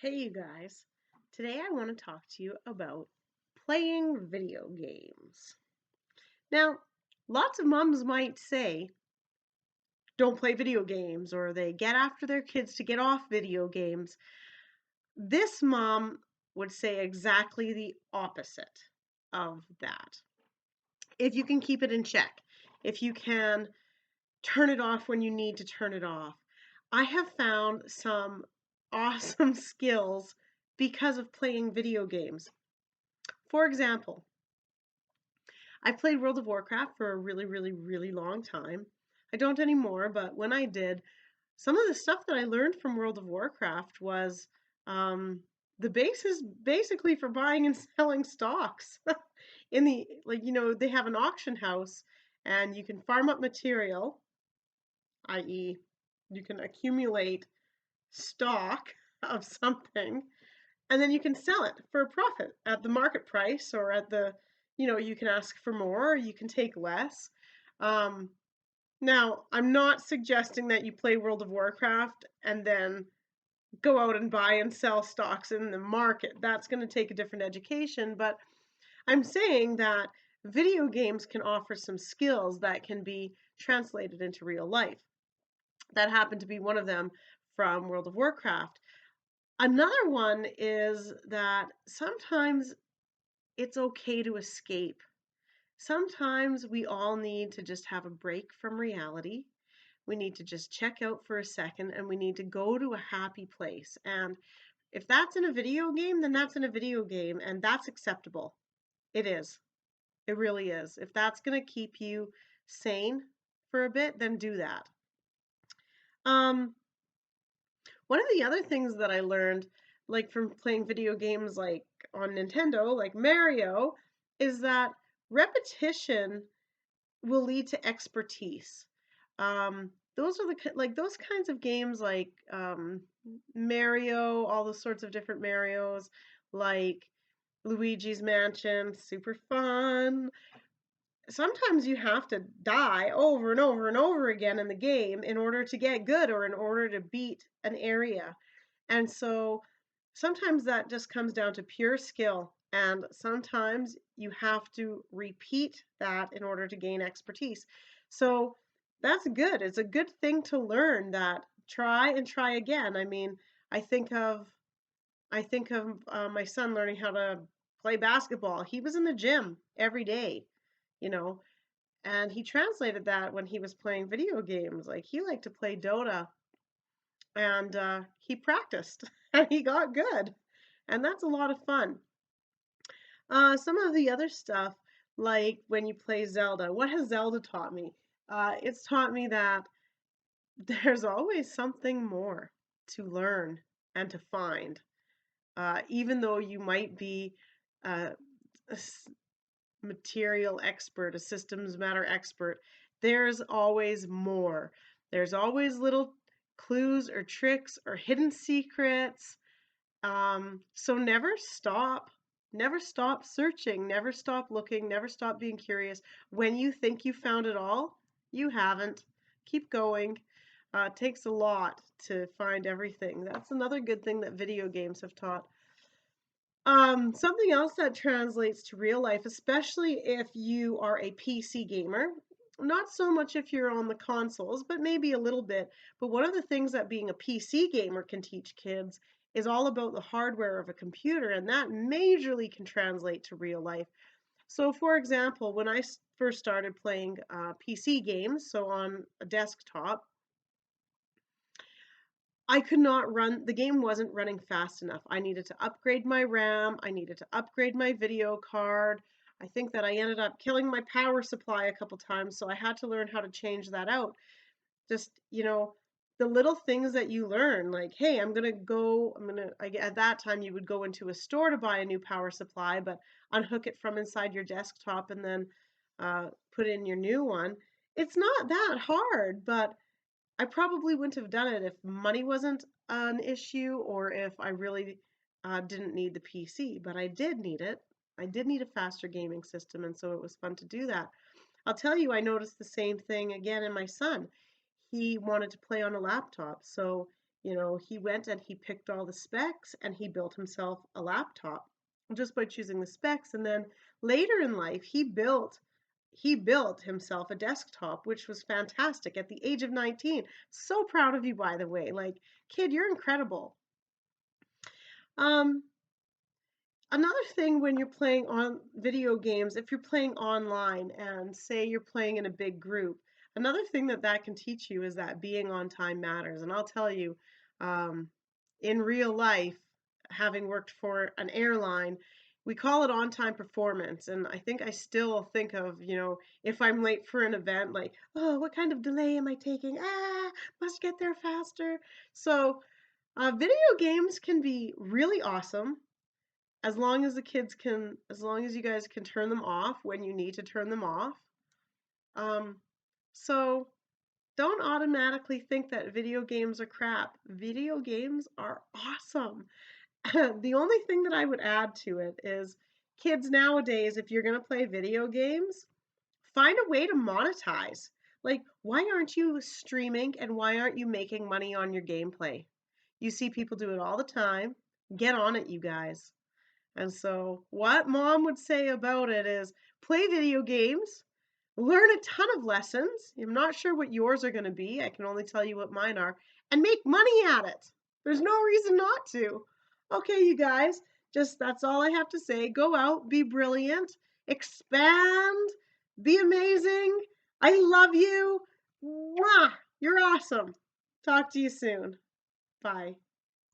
Hey, you guys. Today I want to talk to you about playing video games. Now, lots of moms might say, don't play video games, or they get after their kids to get off video games. This mom would say exactly the opposite of that. If you can keep it in check, if you can turn it off when you need to turn it off. I have found some awesome skills because of playing video games. For example, I played World of Warcraft for a really, really, really long time. I don't anymore, but when I did, some of the stuff that I learned from World of Warcraft was the basis basically for buying and selling stocks. In the, they have an auction house and you can farm up material, i.e., you can accumulate stock of something, and then you can sell it for a profit at the market price or at the, you can ask for more or you can take less. Um, Now, I'm not suggesting that you play World of Warcraft and then go out and buy and sell stocks in the market. That's going to take a different education, but I'm saying that video games can offer some skills that can be translated into real life. That happened to be one of them from World of Warcraft. Another one is that sometimes it's okay to escape. Sometimes we all need to just have a break from reality. We need to just check out for a second and we need to go to a happy place. And if that's in a video game, then that's in a video game and that's acceptable. It is. It really is. If that's going to keep you sane for a bit, then do that. Um, One of the other things that I learned, like from playing video games like on Nintendo, like Mario, is that repetition will lead to expertise. Those are those kinds of games like Mario, all the sorts of different Marios, like Luigi's Mansion, super fun. Sometimes you have to die over and over and over again in the game in order to get good or in order to beat an area. And so sometimes that just comes down to pure skill. And sometimes you have to repeat that in order to gain expertise. So that's good. It's a good thing to learn that try and try again. I mean, I think of my son learning how to play basketball. He was in the gym every day, you know, and he translated that when he was playing video games. Like he liked to play Dota and he practiced and he got good. And that's a lot of fun. Some of the other stuff, like when you play Zelda, what has Zelda taught me? It's taught me that there's always something more to learn and to find. Even though you might be a material expert, a systems matter expert, there's always more. There's always little clues or tricks or hidden secrets. So never stop. Never stop searching. Never stop looking. Never stop being curious. When you think you found it all, you haven't. Keep going. It takes a lot to find everything. That's another good thing that video games have taught. Something else that translates to real life, especially if you are a PC gamer, not so much if you're on the consoles, but maybe a little bit. But one of the things that being a PC gamer can teach kids is all about the hardware of a computer, and that majorly can translate to real life. So, for example, when I first started playing PC games, so on a desktop, I could not run, the game wasn't running fast enough. I needed to upgrade my RAM, I needed to upgrade my video card. I think that I ended up killing my power supply a couple times, so I had to learn how to change that out. Just, the little things that you learn, like, hey, at that time you would go into a store to buy a new power supply, but unhook it from inside your desktop and then put in your new one. It's not that hard, but I probably wouldn't have done it if money wasn't an issue or if I really didn't need the PC, but I did need it. I did need a faster gaming system, and so it was fun to do that. I'll tell you, I noticed the same thing again in my son. He wanted to play on a laptop, so He went and he picked all the specs and he built himself a laptop just by choosing the specs. And then later in life, he built himself a desktop, which was fantastic at the age of 19. So proud of you, by the way. Like, kid, you're incredible. Um, Another thing when you're playing on video games, if you're playing online and say you're playing in a big group, another thing that can teach you is that being on time matters. And I'll tell you, um, in real life, having worked for an airline, we call it on time performance. And I think I still think of, if I'm late for an event, like, oh, what kind of delay am I taking? Must get there faster. So, video games can be really awesome as long as you guys can turn them off when you need to turn them off. Um, so don't automatically think that video games are crap. Video games are awesome. The only thing that I would add to it is kids nowadays, if you're going to play video games, find a way to monetize. Like, why aren't you streaming and why aren't you making money on your gameplay? You see people do it all the time. Get on it, you guys. And so, what mom would say about it is play video games, learn a ton of lessons. I'm not sure what yours are going to be. I can only tell you what mine are, and make money at it. There's no reason not to. Okay, you guys, just that's all I have to say. Go out, be brilliant, expand, be amazing. I love you. Mwah! You're awesome. Talk to you soon. Bye.